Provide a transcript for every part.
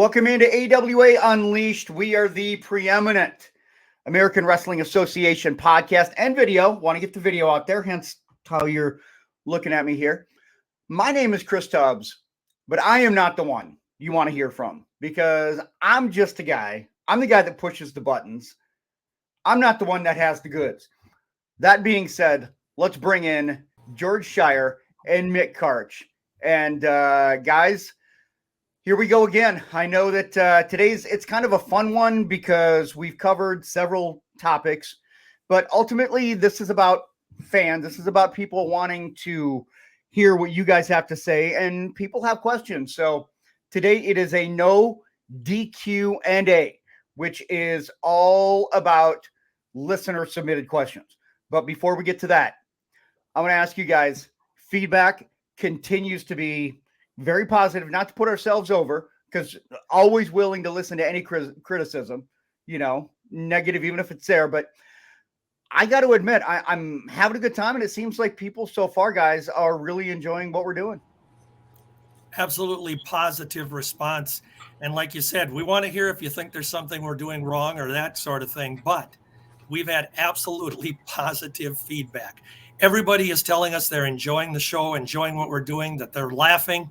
Welcome into AWA Unleashed. We are the preeminent American Wrestling Association podcast and video. Want to get the video out there, hence how you're looking at me here. My name is Chris Tubbs, but I am not the one you want to hear from because I'm just a guy. I'm the guy that pushes the buttons. I'm not the one that has the goods. That being said, let's bring in George Schire and Mick Karch. And guys, here we go again. I know that it's kind of a fun one because we've covered several topics, but ultimately this is about fans. This is about people wanting to hear what you guys have to say, and people have questions. So today it is a no DQ&A, which is all about listener submitted questions. But before we get to that, I want to ask you guys, feedback continues to be very positive, not to put ourselves over, because always willing to listen to any criticism, negative, even if it's there. But I got to admit, I'm having a good time, and it seems like people so far, guys, are really enjoying what we're doing. Absolutely positive response. And like you said, we want to hear if you think there's something we're doing wrong or that sort of thing. But we've had absolutely positive feedback. Everybody is telling us they're enjoying the show, enjoying what we're doing, that they're laughing.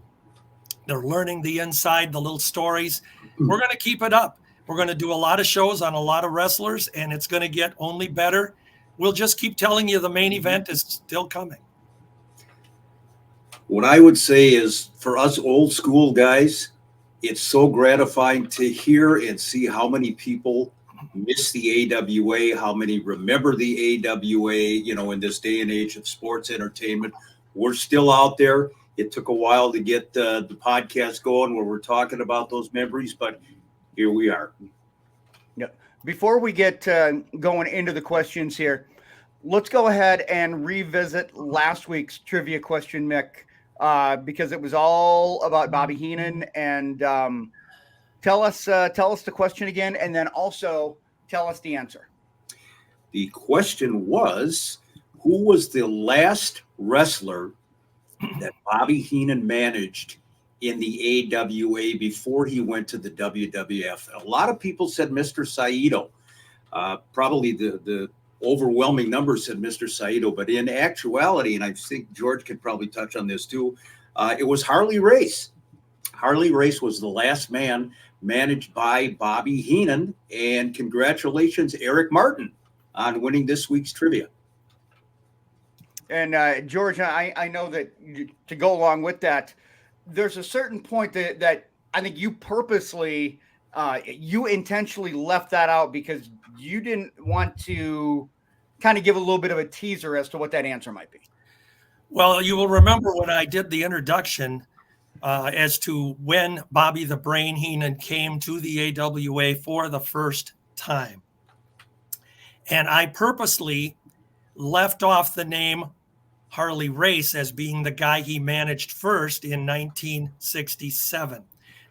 They're learning the inside, the little stories. We're going to keep it up. We're going to do a lot of shows on a lot of wrestlers, and it's going to get only better. We'll just keep telling you the main event is still coming. What I would say is, for us old school guys, it's so gratifying to hear and see how many people miss the AWA, how many remember the AWA, in this day and age of sports entertainment. We're still out there. It took a while to get the podcast going where we're talking about those memories, but here we are. Yeah. Before we get going into the questions here, let's go ahead and revisit last week's trivia question, Mick, because it was all about Bobby Heenan. And tell us the question again, and then also tell us the answer. The question was, who was the last wrestler that Bobby Heenan managed in the AWA before he went to the WWF? A lot of people said Mr. Saito. Probably the overwhelming number said Mr. Saito, but in actuality, and I think George could probably touch on this too, it was Harley Race. Harley Race was the last man managed by Bobby Heenan, and congratulations, Eric Martin, on winning this week's trivia. And George, I know that to go along with that, there's a certain point that I think you purposely, you intentionally left that out because you didn't want to kind of give a little bit of a teaser as to what that answer might be. Well, you will remember when I did the introduction as to when Bobby the Brain Heenan came to the AWA for the first time. And I purposely left off the name Harley Race as being the guy he managed first in 1967.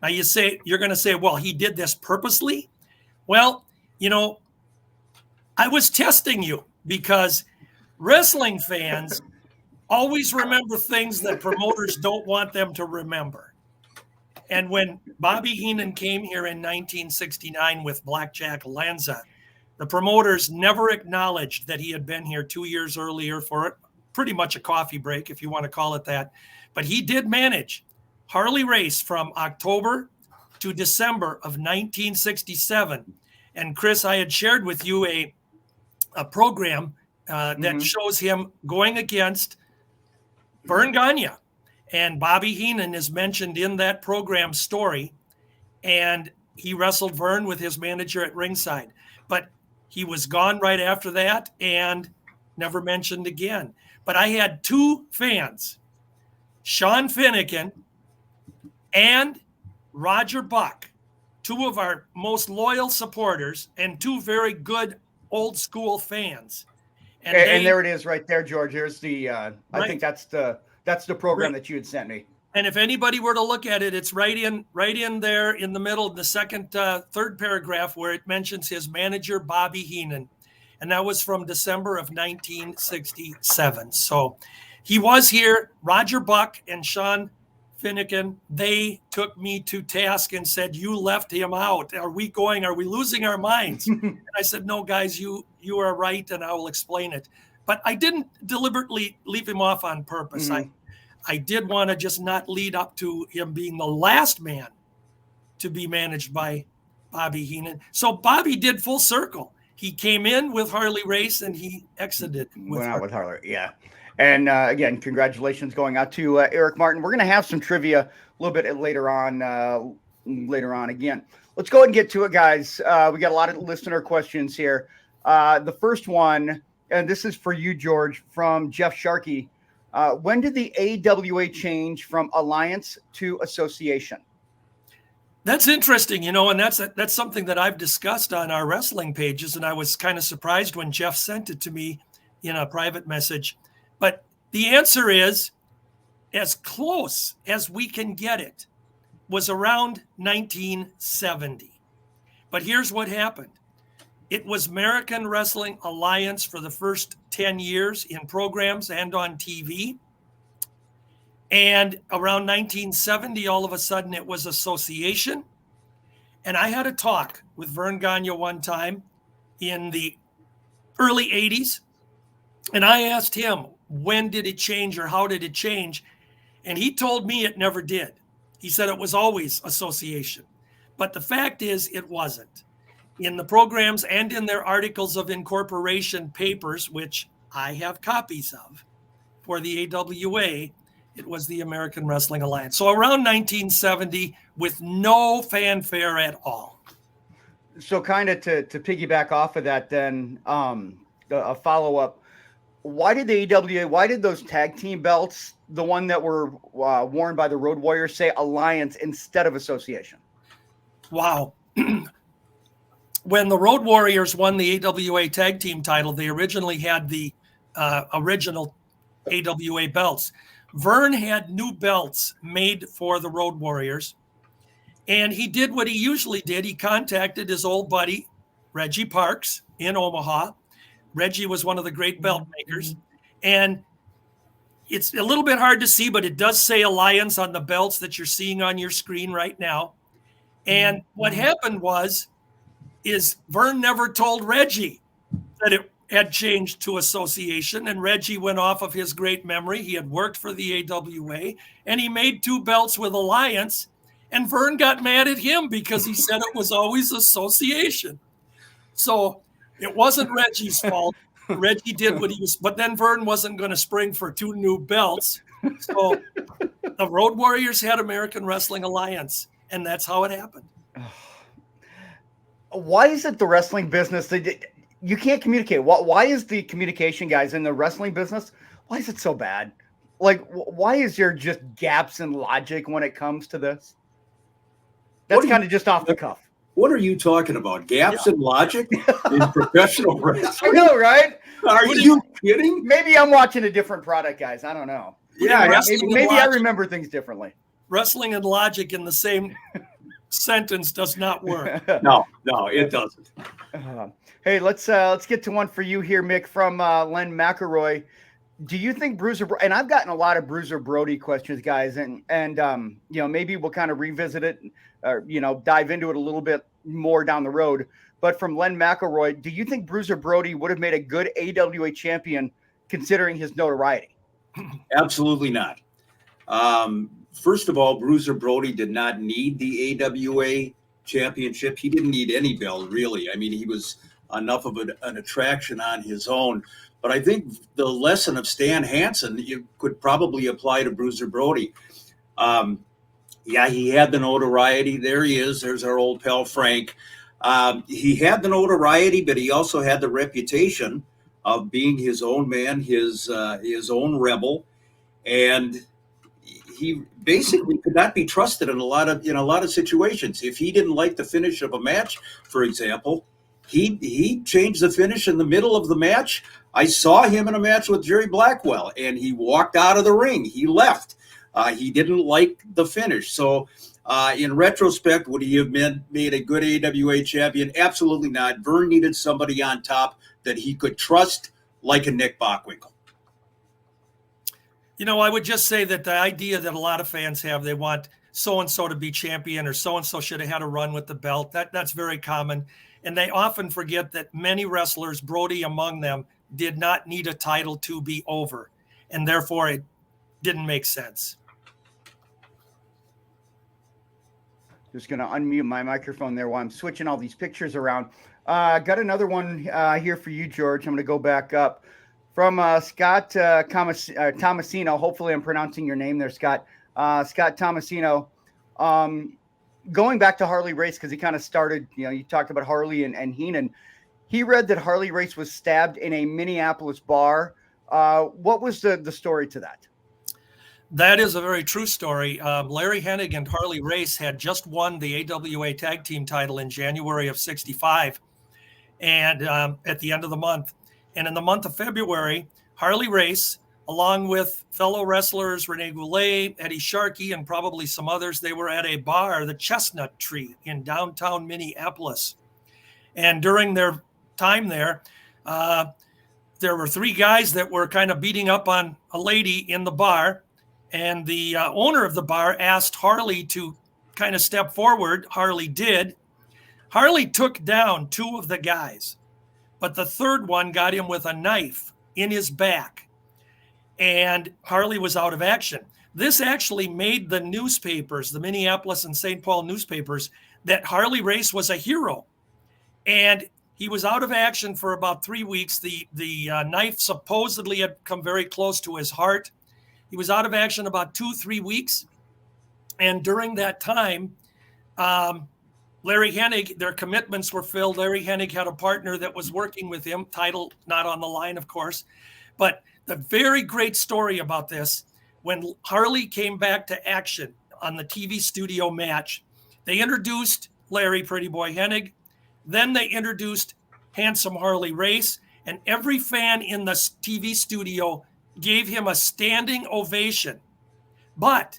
Now you're going to say, well, he did this purposely. Well, I was testing you because wrestling fans always remember things that promoters don't want them to remember. And when Bobby Heenan came here in 1969 with Blackjack Lanza, the promoters never acknowledged that he had been here 2 years earlier for pretty much a coffee break, if you want to call it that. But he did manage Harley Race from October to December of 1967. And Chris, I had shared with you a program that shows him going against Vern Gagne. And Bobby Heenan is mentioned in that program story. And he wrestled Vern with his manager at ringside. But he was gone right after that and never mentioned again. But I had two fans, Sean Finnegan and Roger Buck, two of our most loyal supporters and two very good old school fans. And there it is right there, George. There's the right. I think that's the program that you had sent me. And if anybody were to look at it, it's right in there in the middle, the third paragraph where it mentions his manager, Bobby Heenan. And that was from December of 1967. So he was here. Roger Buck and Sean Finnegan, they took me to task and said, "You left him out. Are we losing our minds?" And I said, "No, guys, you are right, and I will explain it." But I didn't deliberately leave him off on purpose. I did want to just not lead up to him being the last man to be managed by Bobby Heenan. So Bobby did full circle. He came in with Harley Race and he exited with Harley. Yeah. And again, congratulations going out to Eric Martin. We're going to have some trivia a little bit later on again. Let's go ahead and get to it, guys. We got a lot of listener questions here. The first one, and this is for you, George, from Jeff Sharkey. When did the AWA change from alliance to association? That's interesting, and that's something that I've discussed on our wrestling pages, and I was kind of surprised when Jeff sent it to me in a private message. But the answer is, as close as we can get it, was around 1970. But here's what happened. It was American Wrestling Alliance for the first 10 years in programs and on TV. And around 1970, all of a sudden, it was association. And I had a talk with Vern Gagne one time in the early 80s. And I asked him, when did it change or how did it change? And he told me it never did. He said it was always association. But the fact is, it wasn't. In the programs and in their articles of incorporation papers, which I have copies of for the AWA, it was the American Wrestling Alliance. So around 1970, with no fanfare at all. So kind of to piggyback off of that then, a follow-up. Why did the AWA, why did those tag team belts, the one that were worn by the Road Warriors, say alliance instead of association? Wow. When the Road Warriors won the AWA tag team title, they originally had the original AWA belts. Vern had new belts made for the Road Warriors, and he did what he usually did. He contacted his old buddy, Reggie Parks, in Omaha. Reggie was one of the great belt makers, and it's a little bit hard to see, but it does say Alliance on the belts that you're seeing on your screen right now. And what happened is Vern never told Reggie that it had changed to association, and Reggie went off of his great memory. He had worked for the AWA, and he made two belts with Alliance, and Vern got mad at him because he said it was always association. So it wasn't Reggie's fault. Reggie did what he was, but then Vern wasn't going to spring for two new belts. So the Road Warriors had American Wrestling Alliance, and that's how it happened. Why is it the wrestling business? You can't communicate. Why is the communication, guys, in the wrestling business? Why is it so bad? Like, why is there just gaps in logic when it comes to this? That's kind of just off the cuff. What are you talking about? Gaps in logic in professional wrestling? I know, right? Are you kidding? Maybe I'm watching a different product, guys. I don't know. Yeah, maybe I remember things differently. Wrestling and logic in the same sentence does not work. No, it doesn't. Hey, let's get to one for you here, Mick, from Len McElroy. Do you think Bruiser, and I've gotten a lot of Bruiser Brody questions, guys, and maybe we'll kind of revisit it or dive into it a little bit more down the road. But from Len McElroy, do you think Bruiser Brody would have made a good AWA champion considering his notoriety? Absolutely not. First of all, Bruiser Brody did not need the AWA championship. He didn't need any belt, really. I mean, he was enough of an attraction on his own. But I think the lesson of Stan Hansen, you could probably apply to Bruiser Brody. He had the notoriety. There he is. There's our old pal Frank. He had the notoriety, but he also had the reputation of being his own man, his own rebel, and he basically could not be trusted in a lot of situations. If he didn't like the finish of a match, for example, he changed the finish in the middle of the match. I saw him in a match with Jerry Blackwell, and he walked out of the ring. He left. He didn't like the finish. So in retrospect, would he have made a good AWA champion? Absolutely not. Vern needed somebody on top that he could trust, like a Nick Bockwinkel. I would just say that the idea that a lot of fans have, they want so-and-so to be champion or so-and-so should have had a run with the belt. That's very common. And they often forget that many wrestlers, Brody among them, did not need a title to be over. And therefore it didn't make sense. Just going to unmute my microphone there while I'm switching all these pictures around. Got another one here for you, George. I'm going to go back up from Scott Tomasino. Hopefully I'm pronouncing your name there, Scott. Scott Tomasino. Going back to Harley Race, because he kind of started, you talked about Harley and Heenan. He read that Harley Race was stabbed in a Minneapolis bar. What was the story to that? That is a very true story. Larry Hennig and Harley Race had just won the AWA tag team title in January of '65, and at the end of the month. And in the month of February, Harley Race, along with fellow wrestlers Rene Goulet, Eddie Sharkey, and probably some others, they were at a bar, the Chestnut Tree, in downtown Minneapolis. And during their time there were three guys that were kind of beating up on a lady in the bar. And the owner of the bar asked Harley to kind of step forward. Harley did. Harley took down two of the guys, but the third one got him with a knife in his back. And Harley was out of action. This actually made the newspapers, the Minneapolis and St. Paul newspapers, that Harley Race was a hero. And he was out of action for about 3 weeks. The knife supposedly had come very close to his heart. He was out of action about 2-3 weeks. And during that time, Larry Hennig, their commitments were filled. Larry Hennig had a partner that was working with him, title not on the line, of course. But the very great story about this, when Harley came back to action on the TV studio match, they introduced Larry Pretty Boy Hennig. Then they introduced Handsome Harley Race. And every fan in the TV studio gave him a standing ovation. But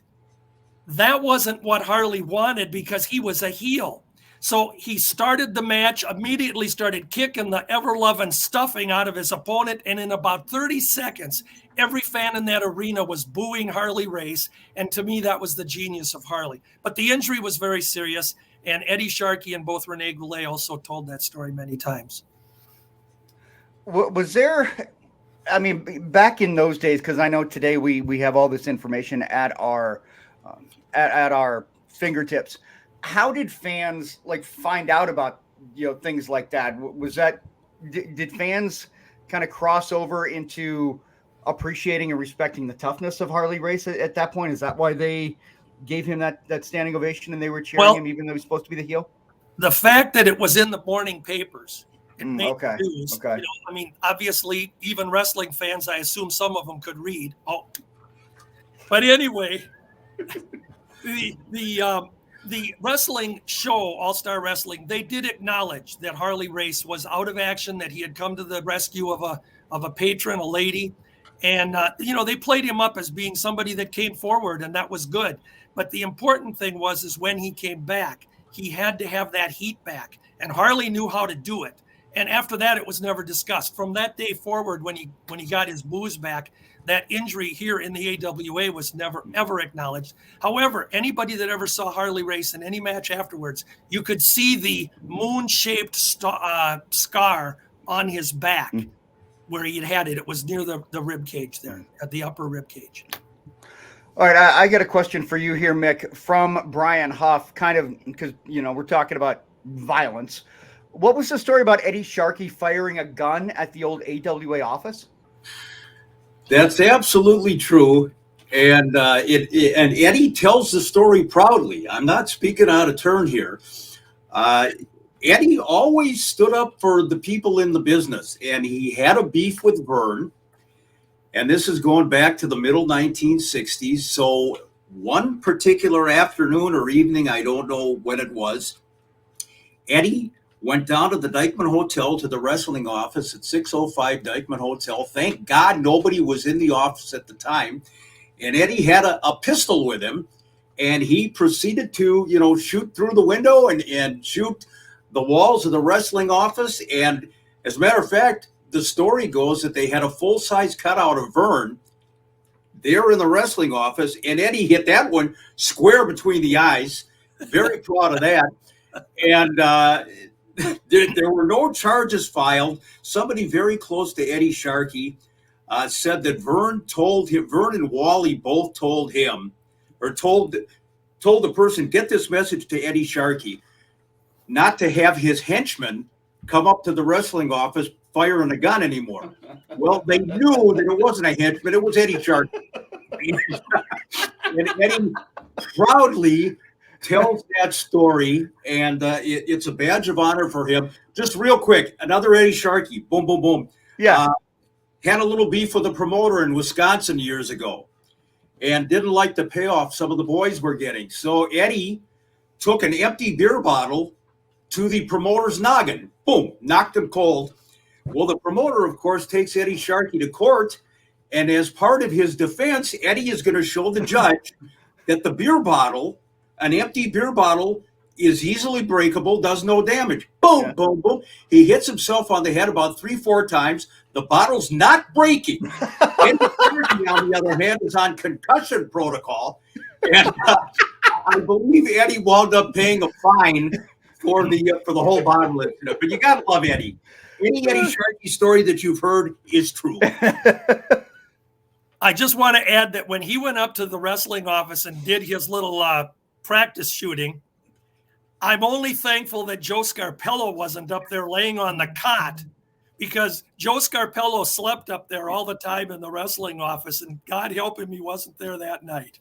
that wasn't what Harley wanted, because he was a heel. So he started the match, immediately started kicking the ever-loving stuffing out of his opponent. And in about 30 seconds, every fan in that arena was booing Harley Race. And to me, that was the genius of Harley. But the injury was very serious. And Eddie Sharkey and both Rene Goulet also told that story many times. Was there... back in those days, because I know today we have all this information at our fingertips. How did fans find out about things like that? Was that did fans kind of cross over into appreciating and respecting the toughness of Harley Race at that point? Is that why they gave him that standing ovation and they were cheering him even though he's supposed to be the heel? The fact that it was in the morning papers. Okay. News. Okay. Obviously, even wrestling fans, I assume some of them could read. But anyway, the wrestling show, All Star Wrestling, they did acknowledge that Harley Race was out of action, that he had come to the rescue of a patron, a lady, and they played him up as being somebody that came forward, and that was good. But the important thing is when he came back, he had to have that heat back, and Harley knew how to do it. And after that, it was never discussed. From that day forward, when he got his booze back, that injury here in the AWA was never, ever acknowledged. However, anybody that ever saw Harley Race in any match afterwards, you could see the moon-shaped scar on his back where he had it. It was near the rib cage there, at the upper rib cage. All right, I got a question for you here, Mick, from Brian Huff, kind of because, we're talking about violence. What was the story about Eddie Sharkey firing a gun at the old AWA office? That's absolutely true. And and Eddie tells the story proudly. I'm not speaking out of turn here. Eddie always stood up for the people in the business, and he had a beef with Vern. And this is going back to the middle 1960s. So one particular afternoon or evening, I don't know when it was, Eddie went down to the Dyckman Hotel, to the wrestling office at 605 Dyckman Hotel. Thank God nobody was in the office at the time. And Eddie had a pistol with him, and he proceeded to, shoot through the window and shoot the walls of the wrestling office. And as a matter of fact, the story goes that they had a full-size cutout of Vern there in the wrestling office, and Eddie hit that one square between the eyes. Very proud of that. And there were no charges filed. Somebody very close to Eddie Sharkey said that Vern and Wally both told him, or told the person, get this message to Eddie Sharkey, not to have his henchmen come up to the wrestling office firing a gun anymore. Well, they knew that it wasn't a henchman, it was Eddie Sharkey. And Eddie proudly tells that story, and it's a badge of honor for him. Just real quick, another Eddie Sharkey, boom, boom, boom. Yeah. Had a little beef with a promoter in Wisconsin years ago and didn't like the payoff some of the boys were getting. So Eddie took an empty beer bottle to the promoter's noggin. Boom, knocked him cold. Well, the promoter, of course, takes Eddie Sharkey to court, and as part of his defense, Eddie is going to show the judge that the beer bottle, an empty beer bottle, is easily breakable, does no damage. Boom, yeah. Boom, boom. He hits himself on the head about 3-4 times. The bottle's not breaking. Eddie Sharkey, on the other hand, is on concussion protocol. And I believe Eddie wound up paying a fine for the whole bottle incident. But you got to love Eddie. Any Eddie Sharkey story that you've heard is true. I just want to add that when he went up to the wrestling office and did his little practice shooting, I'm only thankful that Joe Scarpello wasn't up there laying on the cot, because Joe Scarpello slept up there all the time in the wrestling office, and God help him, he wasn't there that night.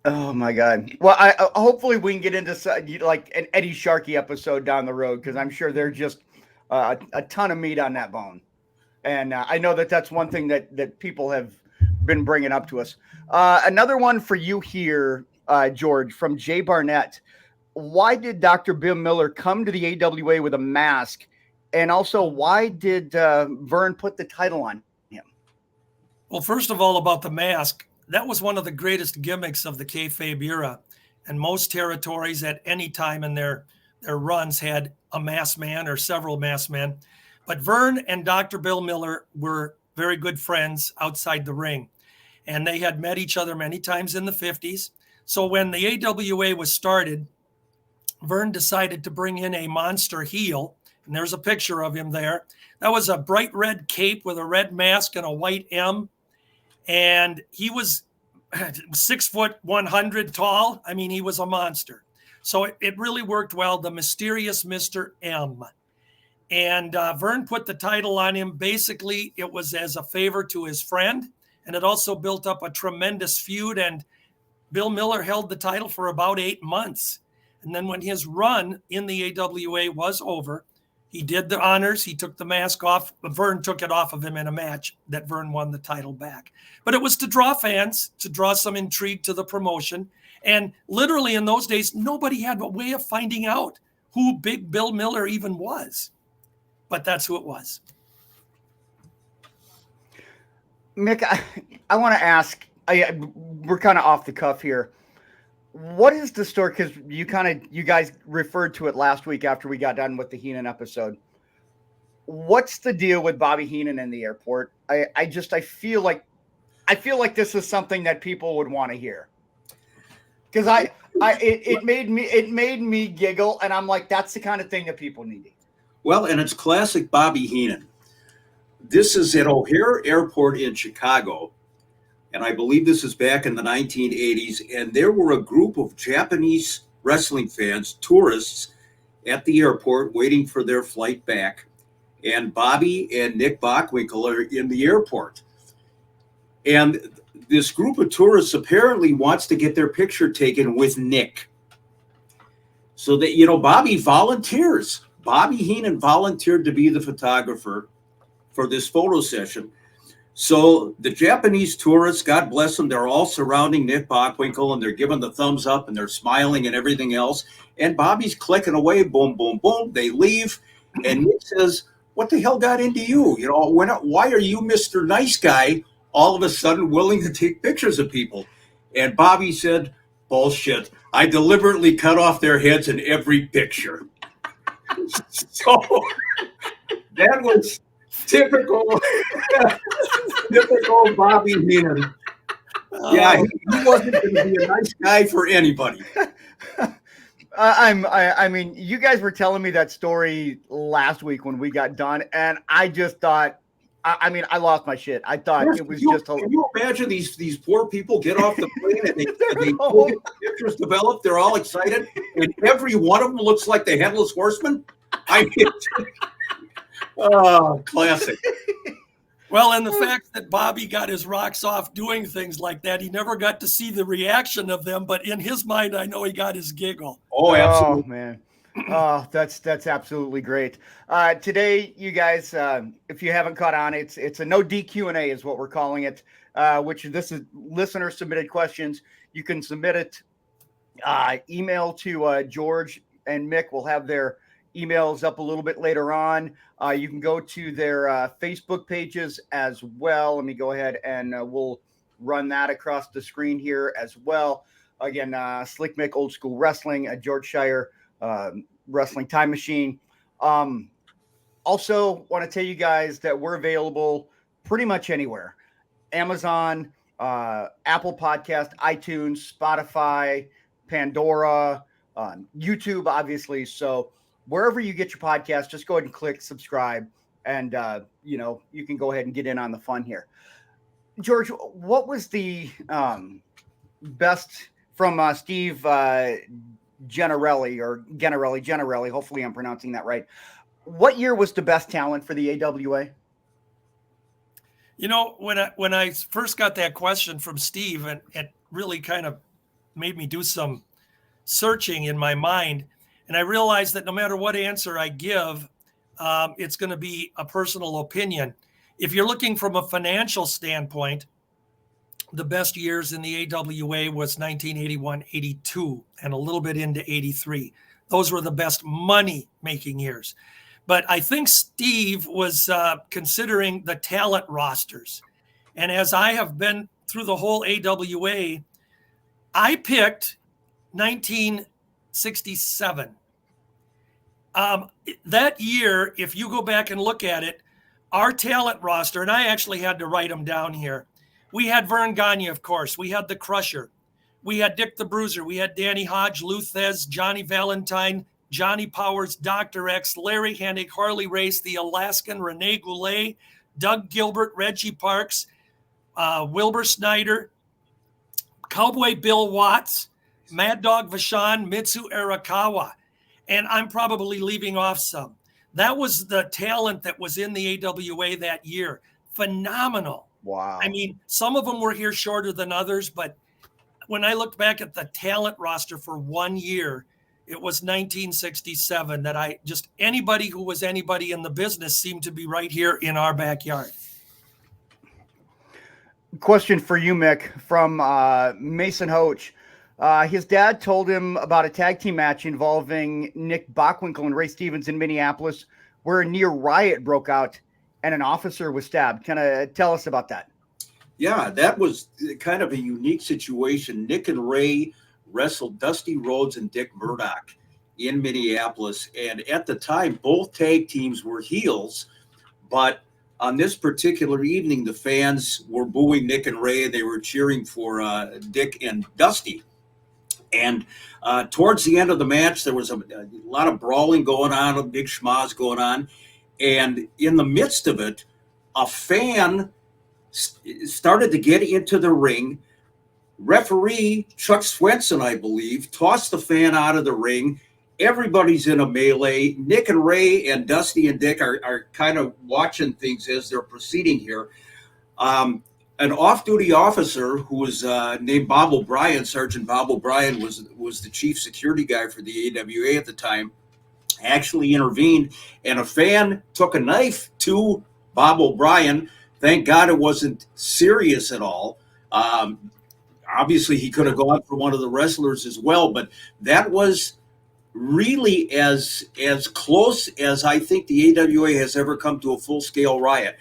Oh my God. Well, I hopefully we can get into like an Eddie Sharkey episode down the road, because I'm sure there's just a ton of meat on that bone. And I know that that's one thing that people have been bringing up to us. Another one for you here, George, from Jay Barnett. Why did Dr. Bill Miller come to the AWA with a mask? And also, why did Vern put the title on him? Well, first of all, about the mask, that was one of the greatest gimmicks of the kayfabe era. And most territories at any time in their runs had a masked man or several masked men. But Vern and Dr. Bill Miller were very good friends outside the ring. And they had met each other many times in the 50s. So when the AWA was started, Vern decided to bring in a monster heel. And there's a picture of him there. That was a bright red cape with a red mask and a white M. And he was 6'100" tall. I mean, he was a monster. So it really worked well. The mysterious Mr. M. And Vern put the title on him. Basically, it was as a favor to his friend. And it also built up a tremendous feud. And Bill Miller held the title for about 8 months. And then when his run in the AWA was over, he did the honors. He took the mask off. Vern took it off of him in a match that Vern won the title back. But it was to draw fans, to draw some intrigue to the promotion. And literally in those days, nobody had a way of finding out who Big Bill Miller even was. But that's who it was. Mick, I want to ask, we're kind of off the cuff here. What is the story? Because you guys referred to it last week after we got done with the Heenan episode. What's the deal with Bobby Heenan in the airport? I feel like this is something that people would want to hear. Because it made me giggle, and I'm like, that's the kind of thing that people need. Well, and it's classic Bobby Heenan. This is at O'Hare Airport in Chicago. And I believe this is back in the 1980s. And there were a group of Japanese wrestling fans, tourists, at the airport waiting for their flight back. And Bobby and Nick Bockwinkel are in the airport. And this group of tourists apparently wants to get their picture taken with Nick. So that, Bobby volunteers. Bobby Heenan volunteered to be the photographer for this photo session. So the Japanese tourists, God bless them, they're all surrounding Nick Bockwinkel, and they're giving the thumbs up, and they're smiling and everything else. And Bobby's clicking away, boom, boom, boom. They leave, and Nick says, "What the hell got into you? Why are you, Mr. Nice Guy, all of a sudden willing to take pictures of people?" And Bobby said, "Bullshit. I deliberately cut off their heads in every picture." So that was typical Bobby Heenan. Yeah, he wasn't going to be a nice guy for anybody. I mean, you guys were telling me that story last week when we got done, and I just thought, I mean, I lost my shit. I thought it was just. Can you imagine these poor people get off the plane and they go get the pictures developed? They're all excited, and every one of them looks like the Headless Horseman. I mean, oh, classic. Well, and the fact that Bobby got his rocks off doing things like that, he never got to see the reaction of them. But in his mind, I know he got his giggle. Oh, absolutely. Oh, man. Oh, that's absolutely great. Today, you guys, if you haven't caught on, it's a no DQ&A is what we're calling it, which this is listener submitted questions. You can submit it, email to George and Mick. We'll have their emails up a little bit later on. You can go to their Facebook pages as well. Let me go ahead and we'll run that across the screen here as well. Again, Slick Mick, Old School Wrestling, George Schire, Wrestling Time Machine. Also want to tell you guys that we're available pretty much anywhere. Amazon, Apple Podcast, iTunes, Spotify, Pandora, YouTube, obviously. So wherever you get your podcast, just go ahead and click subscribe, and you can go ahead and get in on the fun here. George, what was the best from Steve Gennarelli? Hopefully I'm pronouncing that right. What year was the best talent for the AWA? You know, when I first got that question from Steve, and it really kind of made me do some searching in my mind, and I realized that no matter what answer I give, it's going to be a personal opinion. If you're looking from a financial standpoint, the best years in the AWA was 1981, 82, and a little bit into 83. Those were the best money-making years. But I think Steve was considering the talent rosters. And as I have been through the whole AWA, I picked 1967. That year, if you go back and look at it, our talent roster, and I actually had to write them down here. We had Vern Gagne, of course. We had the Crusher. We had Dick the Bruiser. We had Danny Hodge, Lou Thez, Johnny Valentine, Johnny Powers, Dr. X, Larry Hennig, Harley Race, the Alaskan, Rene Goulet, Doug Gilbert, Reggie Parks, Wilbur Snyder, Cowboy Bill Watts, Mad Dog Vachon, Mitsu Arakawa. And I'm probably leaving off some. That was the talent that was in the AWA that year. Phenomenal. Wow. I mean, some of them were here shorter than others, but when I looked back at the talent roster for 1 year, it was 1967 that anybody who was anybody in the business seemed to be right here in our backyard. Question for you, Mick, from Mason Hoach. His dad told him about a tag team match involving Nick Bockwinkel and Ray Stevens in Minneapolis, where a near riot broke out and an officer was stabbed. Kind of tell us about that. Yeah, that was kind of a unique situation. Nick and Ray wrestled Dusty Rhodes and Dick Murdoch in Minneapolis. And at the time, both tag teams were heels. But on this particular evening, the fans were booing Nick and Ray. They were cheering for Dick and Dusty. And towards the end of the match, there was a lot of brawling going on, a big schmoz going on. And in the midst of it, a fan started to get into the ring. Referee Chuck Swenson, I believe, tossed the fan out of the ring. Everybody's in a melee. Nick and Ray and Dusty and Dick are kind of watching things as they're proceeding here. An off-duty officer who was named Bob O'Brien, Sergeant Bob O'Brien, was the chief security guy for the AWA at the time, actually intervened, and a fan took a knife to Bob O'Brien. Thank God it wasn't serious at all. Obviously, he could have gone for one of the wrestlers as well, but that was really as close as I think the AWA has ever come to a full-scale riot.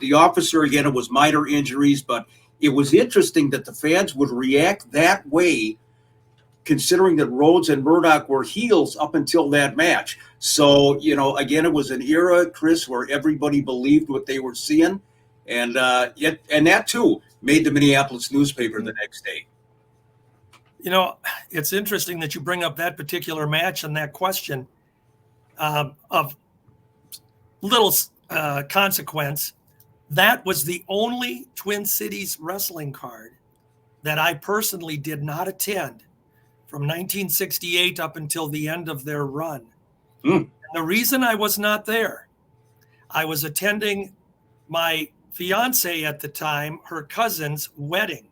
The officer, again, it was minor injuries, but it was interesting that the fans would react that way, considering that Rhodes and Murdoch were heels up until that match. So, again, it was an era, Chris, where everybody believed what they were seeing. And that too, made the Minneapolis newspaper the next day. You know, it's interesting that you bring up that particular match and that question of little consequence. That was the only Twin Cities wrestling card that I personally did not attend from 1968 up until the end of their run. And the reason I was not there, I was attending my fiance at the time, her cousin's wedding.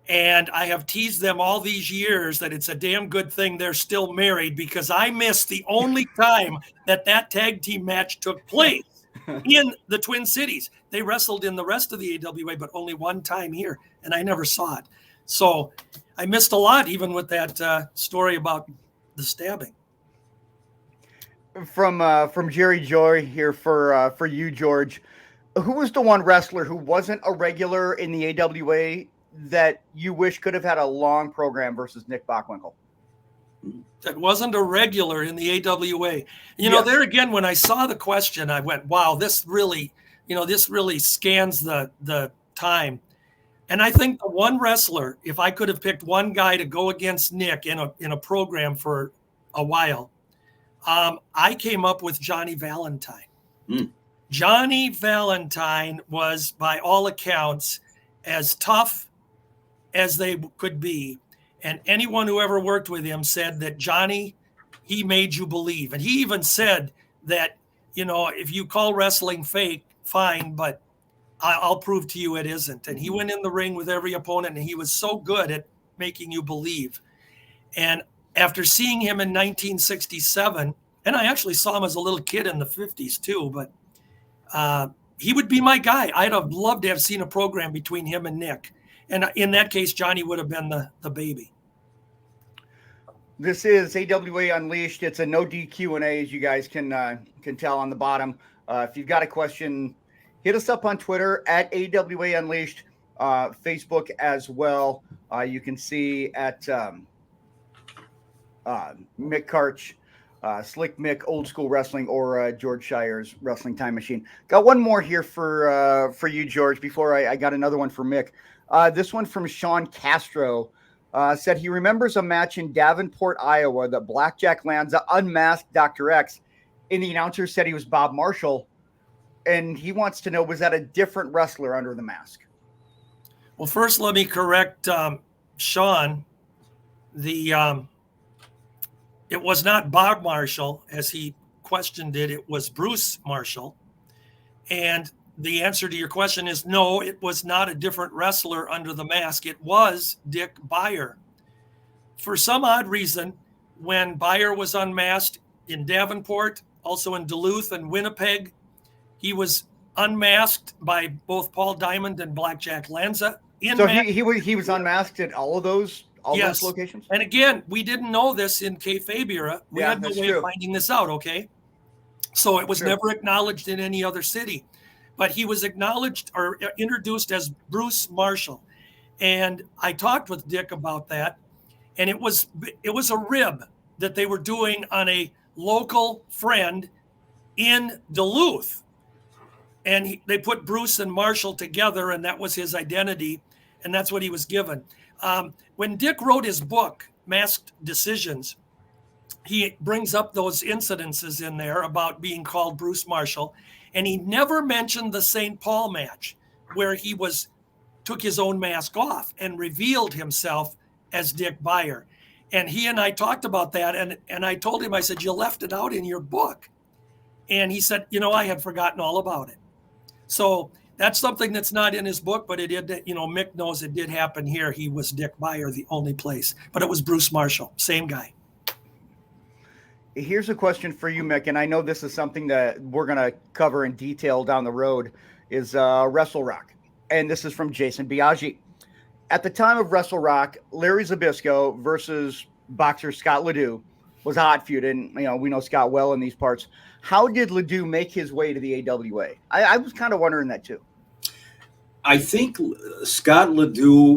And I have teased them all these years that it's a damn good thing they're still married, because I missed the only time that tag team match took place in the Twin Cities. They wrestled in the rest of the AWA, but only one time here, and I never saw it. So I missed a lot, even with that story about the stabbing. From Jerry Joy here for you, George. Who was the one wrestler who wasn't a regular in the AWA that you wish could have had a long program versus Nick Bockwinkel? That wasn't a regular in the AWA. You know, there again, when I saw the question, I went, wow, this really scans the time. And I think the one wrestler, if I could have picked one guy to go against Nick in a program for a while, I came up with Johnny Valentine. Johnny Valentine was, by all accounts, as tough as they could be. And anyone who ever worked with him said that Johnny, he made you believe. And he even said that, you know, if you call wrestling fake, fine, but I'll prove to you it isn't. And he went in the ring with every opponent, and he was so good at making you believe. And after seeing him in 1967, and I actually saw him as a little kid in the 50s too, but he would be my guy. I'd have loved to have seen a program between him and Nick. And in that case, Johnny would have been the baby. This is AWA Unleashed. It's a no DQ&A, as you guys can tell on the bottom. If you've got a question, hit us up on Twitter at AWA Unleashed, Facebook as well. You can see at Mick Karch, Slick Mick, Old School Wrestling, or George Shire's Wrestling Time Machine. Got one more here for you, George, before I got another one for Mick. This one from Sean Castro said he remembers a match in Davenport, Iowa that Blackjack Lanza unmasked Dr. X, and the announcer said he was Bob Marshall, and he wants to know, was that a different wrestler under the mask? Well, first, let me correct Sean. It was not Bob Marshall, as he questioned it. It was Bruce Marshall. And the answer to your question is no, it was not a different wrestler under the mask. It was Dick Beyer. For some odd reason, when Beyer was unmasked in Davenport, also in Duluth and Winnipeg, he was unmasked by both Paul Diamond and Blackjack Lanza. So he was unmasked at all those locations? And again, we didn't know this in kayfabe era. We had no way of finding this out, okay? So it was never acknowledged in any other city. But he was acknowledged or introduced as Bruce Marshall. And I talked with Dick about that. And it was a rib that they were doing on a local friend in Duluth. And they put Bruce and Marshall together, and that was his identity. And that's what he was given. When Dick wrote his book, Masked Decisions, he brings up those incidences in there about being called Bruce Marshall. And he never mentioned the St. Paul match where he took his own mask off and revealed himself as Dick Beyer. And he and I talked about that. And I told him, I said, you left it out in your book. And he said, I had forgotten all about it. So that's something that's not in his book, but it did, Mick knows it did happen here. He was Dick Beyer, the only place, but it was Bruce Marshall, same guy. Here's a question for you, Mick, and I know this is something that we're going to cover in detail down the road, is Wrestle Rock. And this is from Jason Biaggi. At the time of Wrestle Rock, Larry Zbyszko versus boxer Scott Ledoux was a hot feud, and we know Scott well in these parts. How did Ledoux make his way to the AWA? I was kind of wondering that too. I think Scott Ledoux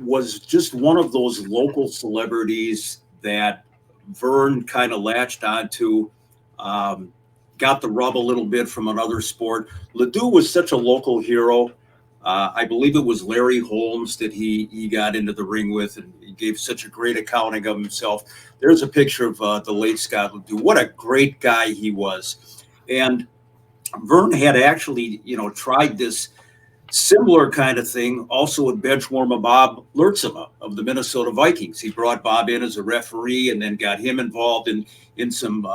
was just one of those local celebrities that Vern kind of latched onto, got the rub a little bit from another sport. Ledoux was such a local hero. I believe it was Larry Holmes that he got into the ring with, and he gave such a great accounting of himself. There's a picture of the late Scott Ledoux. What a great guy he was. And Vern had actually, tried this similar kind of thing also with Benchwarmer Bob Lurtsema of the Minnesota Vikings. He brought Bob in as a referee and then got him involved in some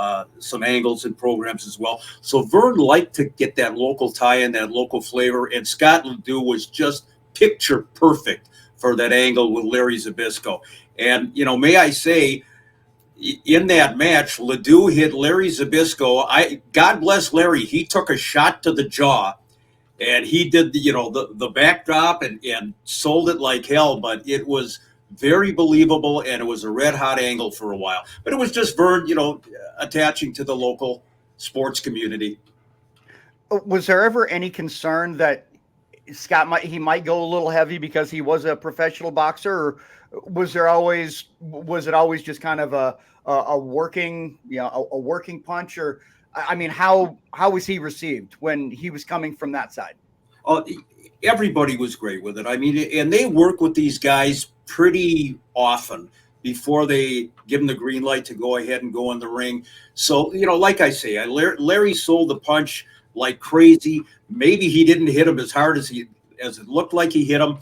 angles and programs as well. So Vern liked to get that local tie-in, that local flavor, and Scott Ledoux was just picture perfect for that angle with Larry Zbyszko. And, may I say, in that match, Ledoux hit Larry Zbyszko. God bless Larry. He took a shot to the jaw. And he did the backdrop and sold it like hell, but it was very believable, and it was a red hot angle for a while. But it was just Vern, attaching to the local sports community. Was there ever any concern that Scott might go a little heavy because he was a professional boxer, or was it always just kind of a working punch? Or I mean, how was he received when he was coming from that side? Everybody was great with it. I mean, and they work with these guys pretty often before they give them the green light to go ahead and go in the ring. So, like I say, Larry sold the punch like crazy. Maybe he didn't hit him as hard as it looked like he hit him.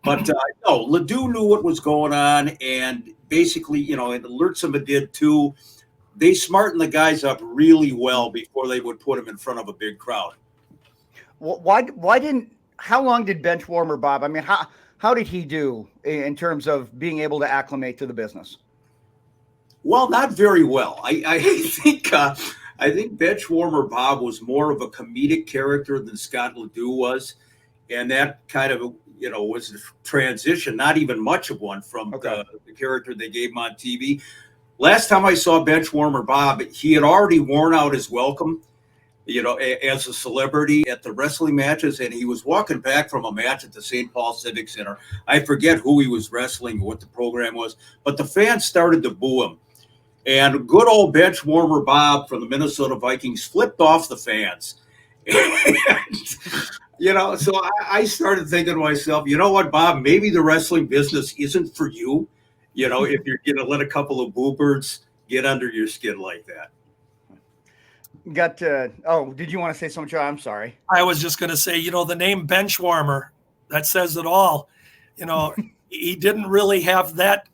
But no, Ledoux knew what was going on. And basically, and Lurtsema did too. They smartened the guys up really well before they would put them in front of a big crowd. Well, how long did Benchwarmer Bob, I mean, how did he do in terms of being able to acclimate to the business? Well, not very well. I think Benchwarmer Bob was more of a comedic character than Scott Ledoux was. And that kind of, was a transition, not even much of one from the character they gave him on TV. Last time I saw Benchwarmer Bob, he had already worn out his welcome, as a celebrity at the wrestling matches, and he was walking back from a match at the St. Paul Civic Center. I forget who he was wrestling, what the program was, but the fans started to boo him. And good old Benchwarmer Bob from the Minnesota Vikings flipped off the fans. And, so I started thinking to myself, you know what, Bob, maybe the wrestling business isn't for you. If you're going to let a couple of boo birds get under your skin like that. Did you want to say something, Joe? I'm sorry. I was just going to say, the name Benchwarmer, that says it all. He didn't really have that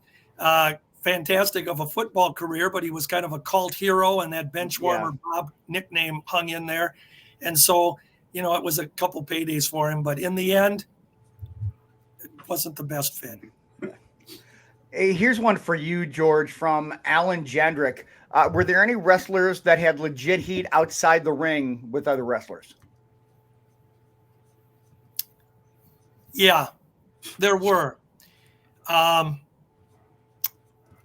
fantastic of a football career, but he was kind of a cult hero, and that Benchwarmer Bob nickname hung in there. And so, it was a couple paydays for him, but in the end, it wasn't the best fit. Hey, here's one for you, George, from Alan Jendrick. Were there any wrestlers that had legit heat outside the ring with other wrestlers? Yeah, there were. A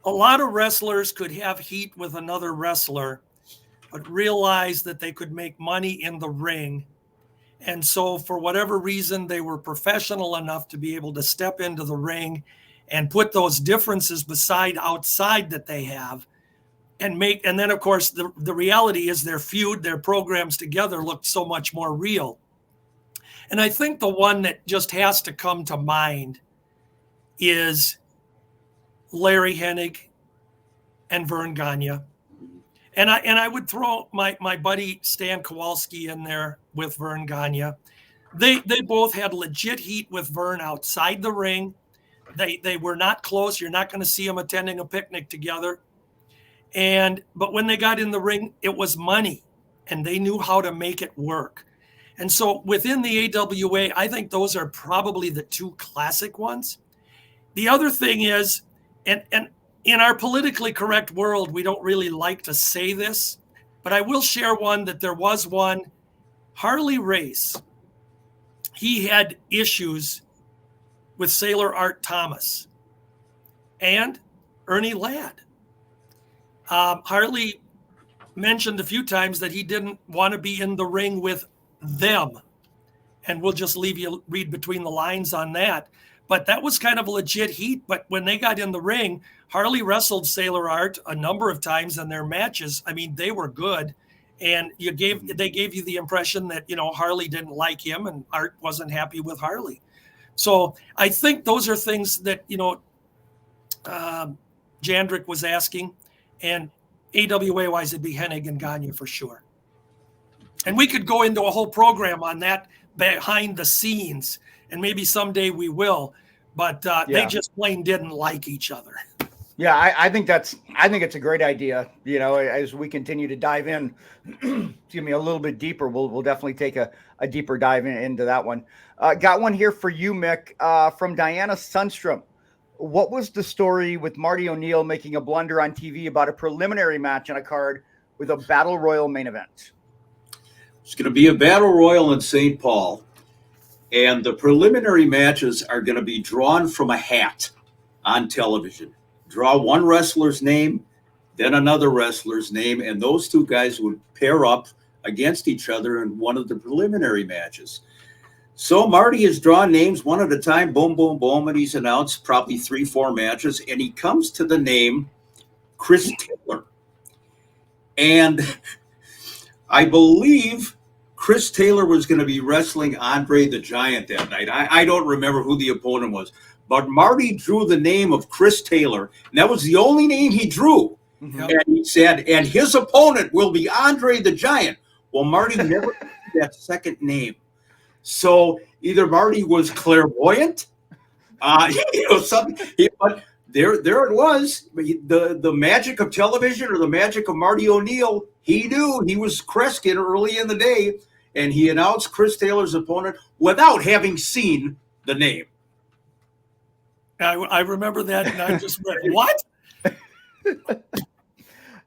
lot of wrestlers could have heat with another wrestler, but realized that they could make money in the ring. And so for whatever reason, they were professional enough to be able to step into the ring and put those differences outside that they have and then of course the reality is their feud, their programs together looked so much more real. And I think the one that just has to come to mind is Larry Hennig and Vern Gagne. And I would throw my buddy Stan Kowalski in there with Vern Gagne. They both had legit heat with Vern outside the ring. They were not close. You're not going to see them attending a picnic together. But when they got in the ring, it was money, and they knew how to make it work. And so within the AWA, I think those are probably the two classic ones. The other thing is, and in our politically correct world, we don't really like to say this, but I will share one that there was one. Harley Race, he had issues with Sailor Art Thomas and Ernie Ladd. Harley mentioned a few times that he didn't want to be in the ring with them. And we'll just leave you read between the lines on that. But that was kind of legit heat. But when they got in the ring, Harley wrestled Sailor Art a number of times in their matches. I mean, they were good. And they gave you the impression that, Harley didn't like him and Art wasn't happy with Harley. So I think those are things that, Jandrick was asking, and AWA wise, it'd be Hennig and Gagne for sure. And we could go into a whole program on that behind the scenes, and maybe someday we will, but they just plain didn't like each other. Yeah, I think it's a great idea. As we continue to dive in, excuse me, a little bit deeper, we'll definitely take a deeper dive into that one. Got one here for you, Mick, from Diana Sundstrom. What was the story with Marty ONeal making a blunder on TV about a preliminary match on a card with a Battle Royal main event? It's going to be a Battle Royal in St. Paul, and the preliminary matches are going to be drawn from a hat on television. Draw one wrestler's name, then another wrestler's name, and those two guys would pair up against each other in one of the preliminary matches. So Marty has drawn names one at a time, boom, boom, boom, and he's announced probably 3-4 matches, and he comes to the name Chris Taylor. And I believe Chris Taylor was going to be wrestling Andre the Giant that night. I don't remember who the opponent was, but Marty drew the name of Chris Taylor, and that was the only name he drew. Mm-hmm. And he said, and his opponent will be Andre the Giant. Well, Marty never had that second name. So either Marty was clairvoyant, something. But there it was. The magic of television, or the magic of Marty ONeal. He knew he was Kreskin early in the day, and he announced Chris Taylor's opponent without having seen the name. I remember that, and I just went, what?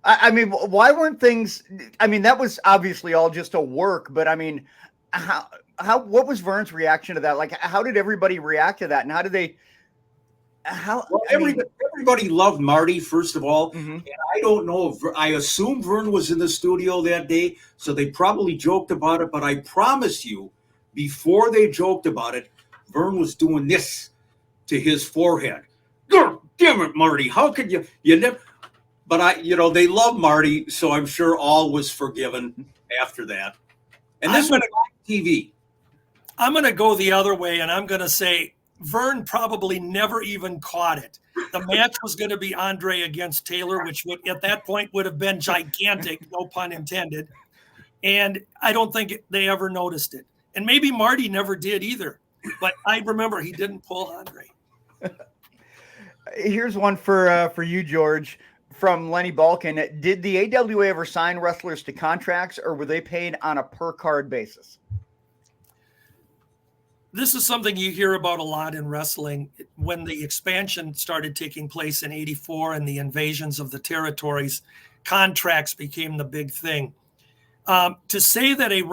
I mean, why weren't things? I mean, that was obviously all just a work, but I mean, what was Vern's reaction to that? Like, how did everybody react to that? And how did they, everybody loved Marty, first of all. Mm-hmm. And I don't know I assume Vern was in the studio that day, so they probably joked about it, but I promise you, before they joked about it, Vern was doing this to his forehead. God damn it, Marty. How could you never, but they love Marty, so I'm sure all was forgiven after that. And this went on TV. I'm going to go the other way, and I'm going to say Vern probably never even caught it. The match was going to be Andre against Taylor, which at that point would have been gigantic, no pun intended. And I don't think they ever noticed it. And maybe Marty never did either. But I remember he didn't pull Andre. Here's one for you, George, from Lenny Balkin. Did the AWA ever sign wrestlers to contracts, or were they paid on a per card basis? This is something you hear about a lot in wrestling. When the expansion started taking place in '84 and the invasions of the territories, contracts became the big thing. To say that any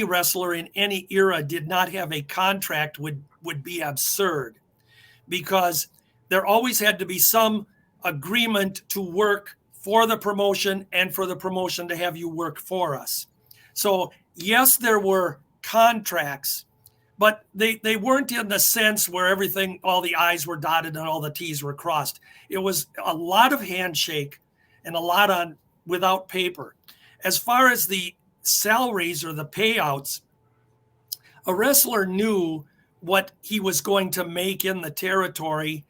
wrestler in any era did not have a contract would be absurd, because there always had to be some agreement to work for the promotion and for the promotion to have you work for us. So yes, there were contracts, but they weren't in the sense where all the I's were dotted and all the T's were crossed. It was a lot of handshake and a lot without paper. As far as the salaries or the payouts, a wrestler knew what he was going to make in the territory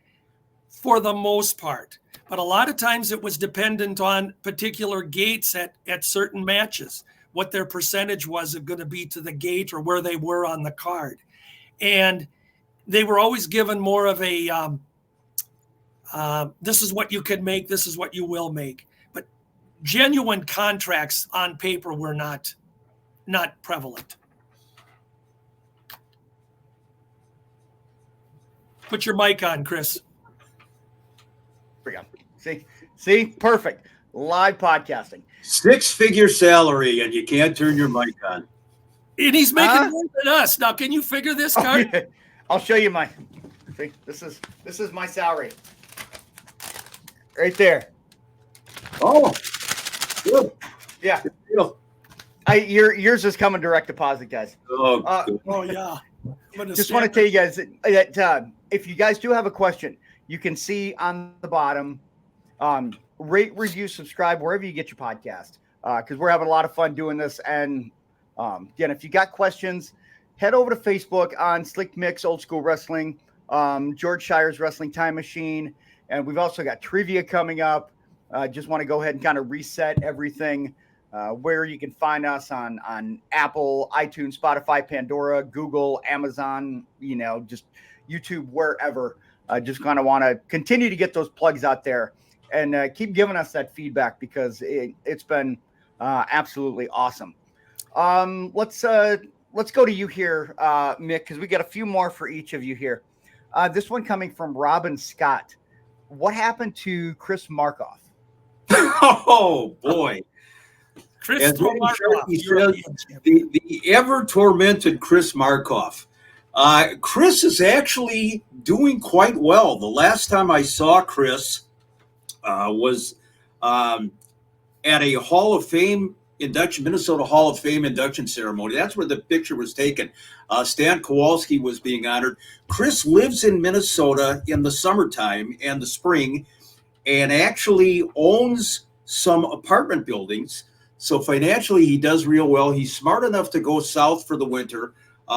for the most part. But a lot of times it was dependent on particular gates at certain matches, what their percentage was going to be to the gate or where they were on the card. And they were always given more of a, this is what you can make, this is what you will make. But genuine contracts on paper were not prevalent. Put your mic on, Chris. There we go. See, perfect. Live podcasting. 6-figure salary, and you can't turn your mic on. And he's making more than us. Now, can you figure this, Karch? Okay. I'll show you my. See, this is my salary. Right there. Oh, good. Yeah. Yours is coming direct deposit, guys. Oh yeah. Just want to tell you guys that if you guys do have a question, you can see on the bottom, rate, review, subscribe, wherever you get your podcast, because we're having a lot of fun doing this. And again, if you got questions, head over to Facebook on Slick Mix Old School Wrestling, George Shire's Wrestling Time Machine, and we've also got trivia coming up. Just want to go ahead and kind of reset everything. Where you can find us on Apple, iTunes, Spotify, Pandora, Google, Amazon, just YouTube, wherever. Just kind of want to continue to get those plugs out there and keep giving us that feedback because it's been absolutely awesome. Let's go to you here, Mick, because we got a few more for each of you here. This one coming from Robin Scott. What happened to Chris Markov? Oh, boy. Chris Markov, the ever tormented Chris Markov. Chris is actually doing quite well. The last time I saw Chris was at a Hall of Fame induction, Minnesota Hall of Fame induction ceremony. That's where the picture was taken. Stan Kowalski was being honored. Chris lives in Minnesota in the summertime and the spring and actually owns some apartment buildings. So financially, he does real well. He's smart enough to go south for the winter,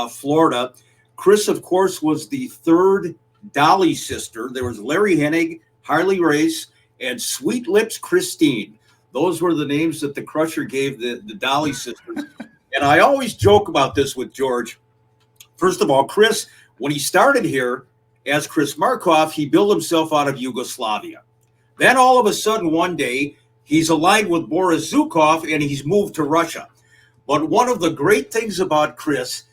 Florida. Chris, of course, was the third Dolly sister. There was Larry Hennig, Harley Race, and Sweet Lips Christine. Those were the names that the Crusher gave the Dolly sisters. And I always joke about this with George. First of all, Chris, when he started here as Chris Markov, he built himself out of Yugoslavia. Then all of a sudden, one day, he's aligned with Boris Zukov, and he's moved to Russia. But one of the great things about Chris,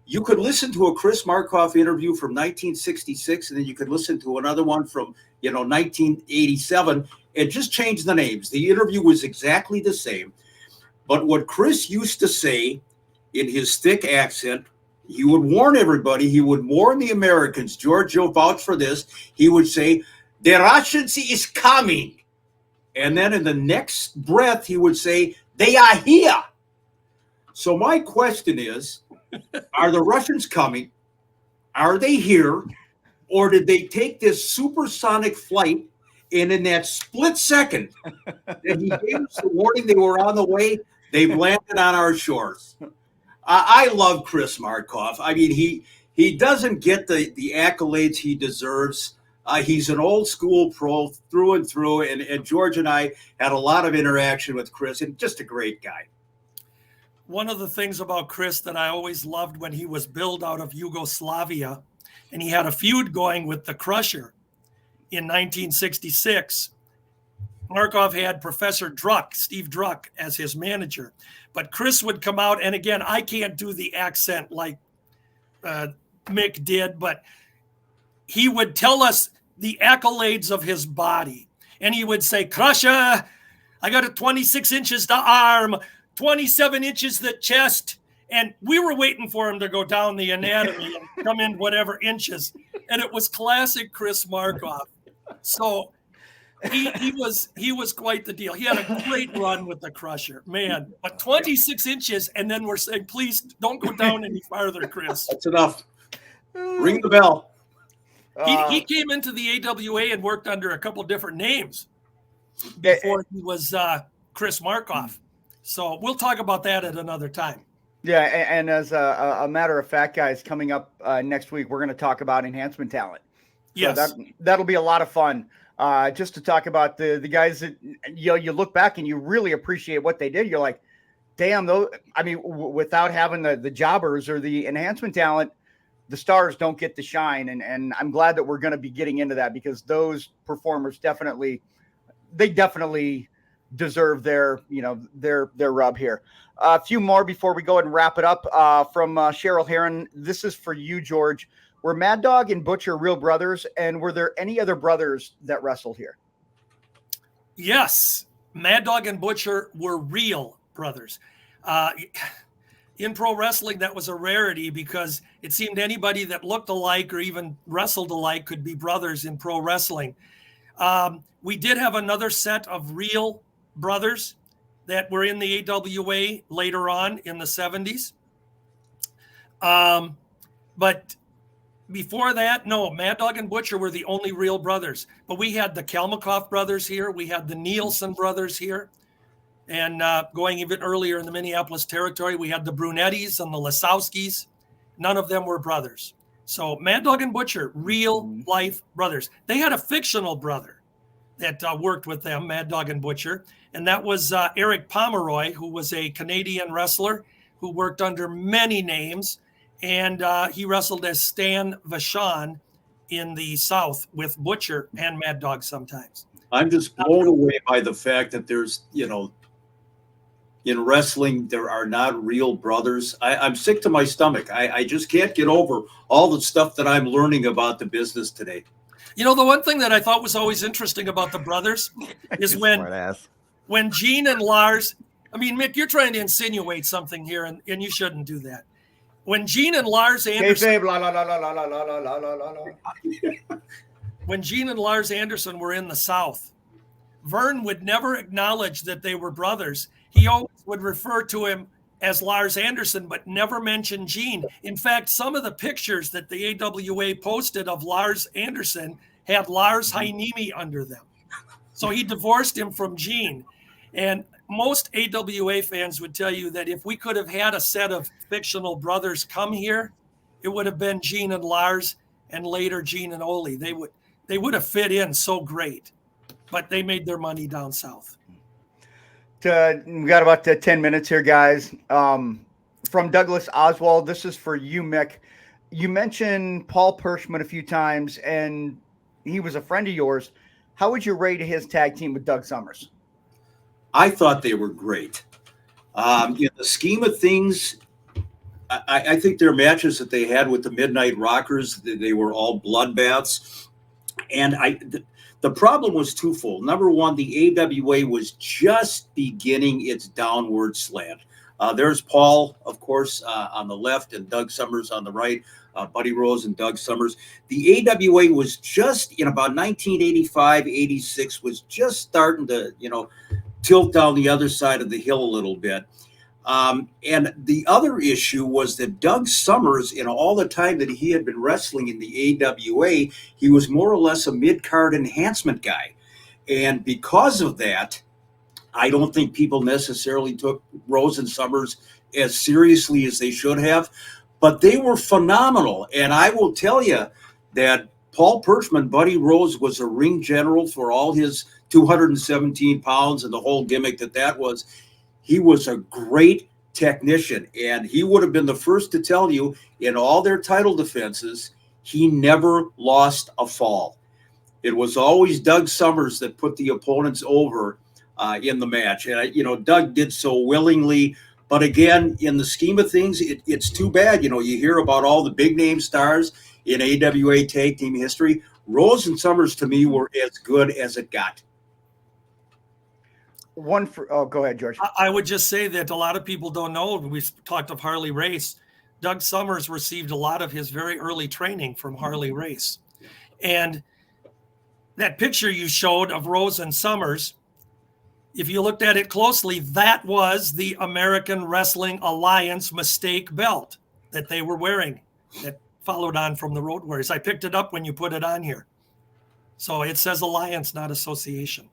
you could listen to a Chris Markov interview from 1966, and then you could listen to another one from 1987, and just change the names. The interview was exactly the same. But what Chris used to say in his thick accent, he would warn everybody, he would warn the Americans. George, you'll vouch for this. He would say, "The Russians is coming." And then in the next breath, he would say, "They are here." So my question is, are the Russians coming? Are they here? Or did they take this supersonic flight and in that split second that he gave us the warning they were on the way, they've landed on our shores? I love Chris Markov. I mean, he doesn't get the accolades he deserves. He's an old school pro through and through, and George and I had a lot of interaction with Chris, and just a great guy. One of the things about Chris that I always loved when he was billed out of Yugoslavia, and he had a feud going with the Crusher in 1966. Markov had Professor Druck, Steve Druck, as his manager. But Chris would come out, and again, I can't do the accent like Mick did, but he would tell us the accolades of his body. And he would say, "Crusher, I got a 26 inches the arm, 27 inches the chest." And we were waiting for him to go down the anatomy and come in whatever inches. And it was classic Chris Markov. So he was quite the deal. He had a great run with the Crusher, man. But 26 inches, and then we're saying, "Please don't go down any farther, Chris." That's enough. Ring the bell. He came into the AWA and worked under a couple different names before he was Chris Markov. So we'll talk about that at another time. Yeah, and as a matter of fact, guys, coming up next week, we're going to talk about Enhancement Talent. Yes. So that'll be a lot of fun just to talk about the guys that, you look back and you really appreciate what they did. You're like, damn, though. I mean, without having the jobbers or the Enhancement Talent, the stars don't get to shine. And I'm glad that we're going to be getting into that because those performers definitely deserve their rub here. A few more before we go ahead and wrap it up from Cheryl Heron. This is for you, George. Were Mad Dog and Butcher real brothers? And were there any other brothers that wrestled here? Yes. Mad Dog and Butcher were real brothers. In pro wrestling, that was a rarity because it seemed anybody that looked alike or even wrestled alike could be brothers in pro wrestling. We did have another set of real brothers that were in the AWA later on in the 70s. But before that, no, Mad Dog and Butcher were the only real brothers. But we had the Kalmakoff brothers here. We had the Nielsen brothers here. And going even earlier in the Minneapolis territory, we had the Brunettis and the Lasowskis. none of them were brothers. So Mad Dog and Butcher, real life brothers. They had a fictional brother that worked with them, Mad Dog and Butcher, and that was Eric Pomeroy, who was a Canadian wrestler who worked under many names, and he wrestled as Stan Vachon in the South with Butcher and Mad Dog sometimes. I'm just blown away by the fact that there's, in wrestling, there are not real brothers. I'm sick to my stomach. I just can't get over all the stuff that I'm learning about the business today. The one thing that I thought was always interesting about the brothers is when Gene and Lars, Mick, you're trying to insinuate something here, and you shouldn't do that. When Gene and Lars Anderson, when Gene and Lars Anderson were in the South, Vern would never acknowledge that they were brothers. He always would refer to him as Lars Anderson, but never mention Gene. In fact, some of the pictures that the AWA posted of Lars Anderson had Lars Heinemi under them. So he divorced him from Gene. And most AWA fans would tell you that if we could have had a set of fictional brothers come here, it would have been Gene and Lars, and later Gene and Ole. They would have fit in so great, but they made their money down south. We got about 10 minutes here, guys. From Douglas Oswald, this is for you, Mick. You mentioned Paul Pershman a few times, and he was a friend of yours. How would you rate his tag team with Doug Summers? I thought they were great. In the scheme of things, I think their matches that they had with the Midnight Rockers, they were all bloodbaths. And the problem was twofold. Number one, the AWA was just beginning its downward slant. There's Paul, of course, on the left, and Doug Summers on the right, Buddy Rose and Doug Summers. The AWA was just in about 1985, 86, was just starting to, tilt down the other side of the hill a little bit. And the other issue was that Doug Summers, in all the time that he had been wrestling in the AWA, he was more or less a mid-card enhancement guy. And because of that, I don't think people necessarily took Rose and Summers as seriously as they should have, but they were phenomenal. And I will tell you that Paul Pershman, Buddy Rose, was a ring general for all his 217 pounds and the whole gimmick that was. He was a great technician, and he would have been the first to tell you in all their title defenses, he never lost a fall. It was always Doug Summers that put the opponents over in the match. And, Doug did so willingly. But again, in the scheme of things, it's too bad. You hear about all the big name stars in AWA tag team history. Rose and Summers, to me, were as good as it got. Go ahead, George. I would just say that a lot of people don't know. We've talked of Harley Race. Doug Summers received a lot of his very early training from Harley Race. And that picture you showed of Rose and Summers, if you looked at it closely, that was the American Wrestling Alliance mistake belt that they were wearing that followed on from the Road Warriors. I picked it up when you put it on here. So it says Alliance, not Association.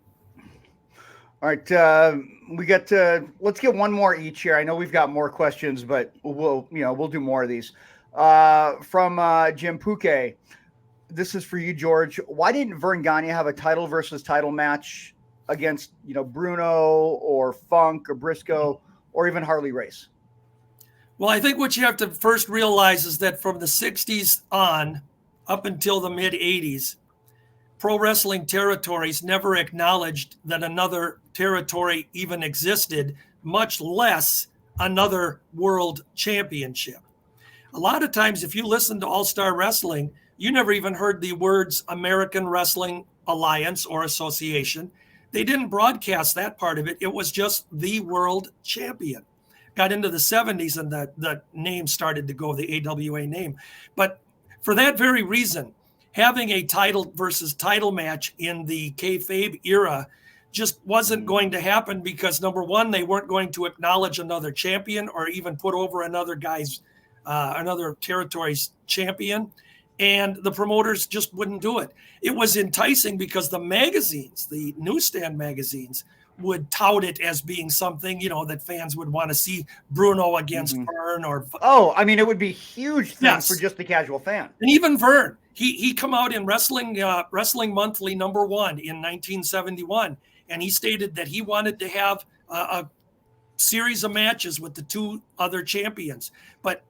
All right, we got to let's get one more each here. I know we've got more questions, but we'll do more of these. From Jim Pouquet, this is for you, George. Why didn't Vern Gagne have a title versus title match against Bruno or Funk or Briscoe or even Harley Race? Well, I think what you have to first realize is that from the 60s on up until the mid 80s, pro wrestling territories never acknowledged that another territory even existed, much less another world championship. A lot of times, if you listen to All-Star Wrestling, you never even heard the words American Wrestling Alliance or Association. They didn't broadcast that part of it. It was just the world champion. Got into the 70s and the name started to go, the AWA name. But for that very reason, having a title versus title match in the kayfabe era just wasn't going to happen because, number one, they weren't going to acknowledge another champion or even put over another territory's champion. And the promoters just wouldn't do it. It was enticing because the magazines, the newsstand magazines, would tout it as being something, that fans would want to see Bruno against Vern or. Oh, I mean, it would be a huge thing Yes. for just the casual fan. And even Vern, he come out in Wrestling Monthly #1 in 1971, and he stated that he wanted to have a series of matches with the two other champions. But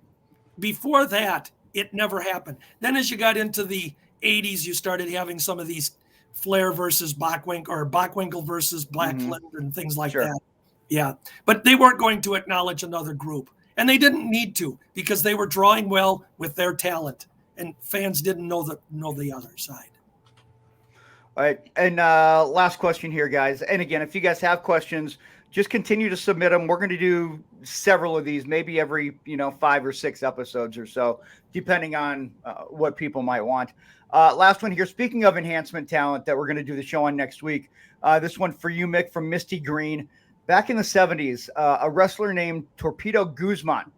before that, it never happened. Then as you got into the 80s, you started having some of these Flair versus Bockwinkel or Bockwinkel versus Blackland and things like that. Yeah. But they weren't going to acknowledge another group. And they didn't need to, because they were drawing well with their talent. And fans didn't know the other side. All right. And last question here, guys. And again, if you guys have questions, just continue to submit them. We're going to do several of these, maybe every 5 or 6 episodes or so, depending on what people might want. Last one here. Speaking of Enhancement Talent that we're going to do the show on next week, this one for you, Mick, from Misty Green. Back in the 70s, a wrestler named Torpedo Guzman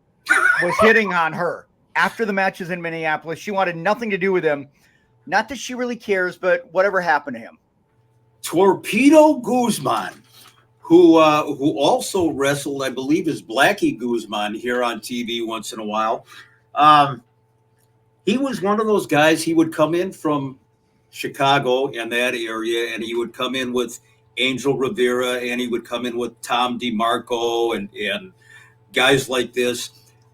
was hitting on her after the matches in Minneapolis. She wanted nothing to do with him. Not that she really cares, but whatever happened to him. Torpedo Guzman, who also wrestled, I believe, is Blackie Guzman here on TV once in a while. He was one of those guys. He would come in from Chicago and that area, and he would come in with Angel Rivera, and he would come in with Tom DeMarco and guys like this.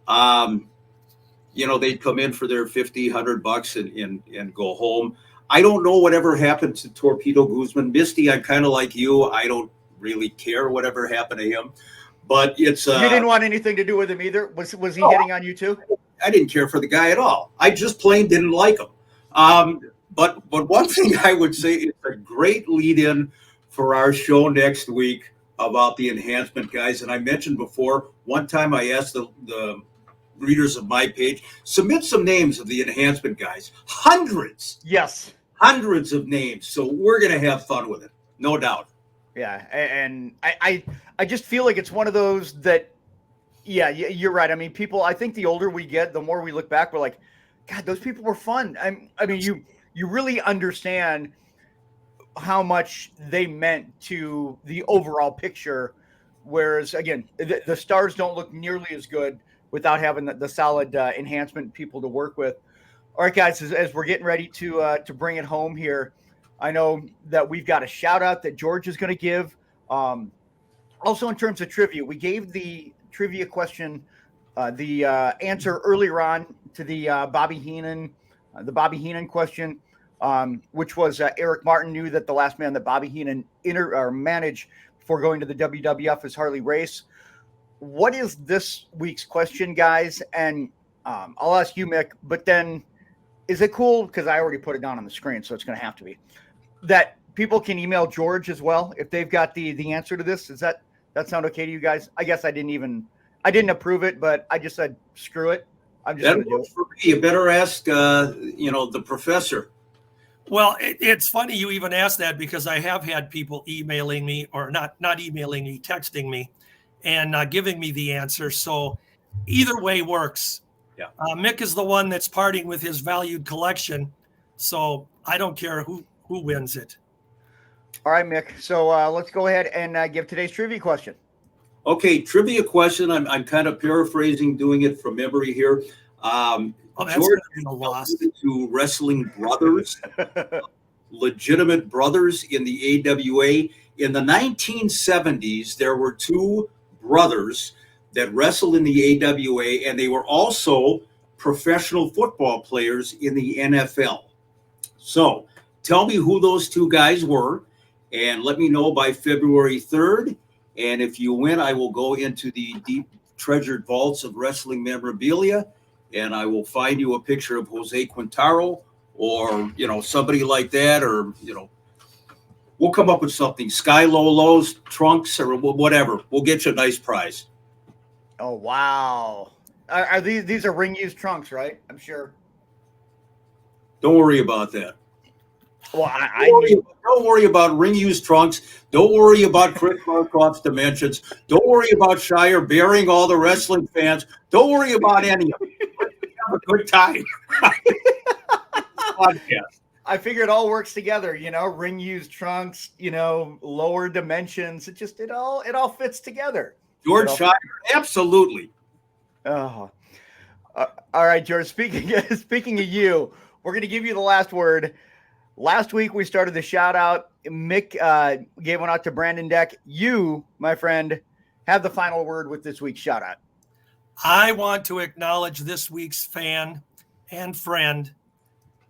They'd come in for their $50, $100 and go home. I don't know whatever happened to Torpedo Guzman. Misty, I'm kind of like you. I don't really care whatever happened to him, but it's you didn't want anything to do with him either. Was he hitting on you too? I didn't care for the guy at all. I just plain didn't like him. But one thing I would say, it's a great lead-in for our show next week about the enhancement guys. And I mentioned before, one time I asked the readers of my page, submit some names of the enhancement guys. Hundreds. Yes. Hundreds of names. So we're going to have fun with it. No doubt. Yeah. And I just feel like it's one of those that, yeah, you're right. I mean, I think the older we get, the more we look back, we're like, God, those people were fun. I mean, you really understand how much they meant to the overall picture. Whereas, again, the stars don't look nearly as good without having the solid enhancement people to work with. All right, guys, as we're getting ready to bring it home here, I know that we've got a shout out that George is going to give. Also, in terms of trivia, we gave the trivia question, the answer earlier on to the Bobby Heenan question, which was Eric Martin knew that the last man that Bobby Heenan managed before going to the WWF is Harley Race. What is this week's question, guys? And I'll ask you, Mick, but then is it cool, because I already put it down on the screen, so it's going to have to be, that people can email George as well if they've got the answer to this? Does that sound okay to you guys? I guess I didn't approve it, but I just said, screw it. I'm just going to do it. For me. You better ask, the professor. Well, it's funny you even asked that, because I have had people emailing me, or not emailing me, texting me, and giving me the answer. So either way works. Yeah. Mick is the one that's parting with his valued collection, so I don't care who wins it. All right, Mick. So let's go ahead and give today's trivia question. Okay, trivia question. I'm kind of paraphrasing, doing it from memory here. George to wrestling brothers, legitimate brothers in the AWA. In the 1970s, there were 2 brothers that wrestled in the AWA, and they were also professional football players in the NFL. So tell me who those 2 guys were, and let me know by February 3rd. And if you win, I will go into the deep treasured vaults of wrestling memorabilia, and I will find you a picture of Jose Quintaro or, somebody like that, or, we'll come up with something. Sky Lolo's trunks or whatever. We'll get you a nice prize. Oh, wow. Are these are ring used trunks, right? I'm sure. Don't worry about that. Well, don't worry about ring used trunks. Don't worry about Chris Markov's dimensions. Don't worry about Schire burying all the wrestling fans. Don't worry about any of it. Have a good time. Podcast. I figure it all works together, ring used trunks, lower dimensions. It all fits together. George Schire, absolutely. Oh, all right, George. Speaking of you, we're going to give you the last word. Last week we started the shout out. Mick gave one out to Brandon Deck. You, my friend, have the final word with this week's shout out. I want to acknowledge this week's fan and friend,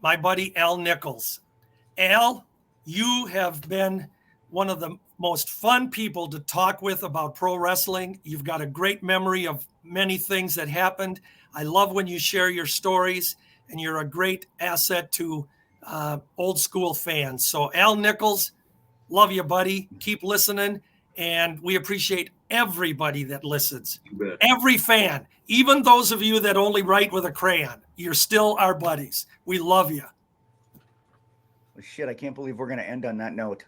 my buddy Al Nichols. Al, you have been one of the most fun people to talk with about pro wrestling. You've got a great memory of many things that happened. I love when you share your stories, and you're a great asset to old school fans. So Al Nichols, love you, buddy. Keep listening. And we appreciate everybody that listens. Every fan, even those of you that only write with a crayon, you're still our buddies. We love you. Well, shit, I can't believe we're going to end on that note.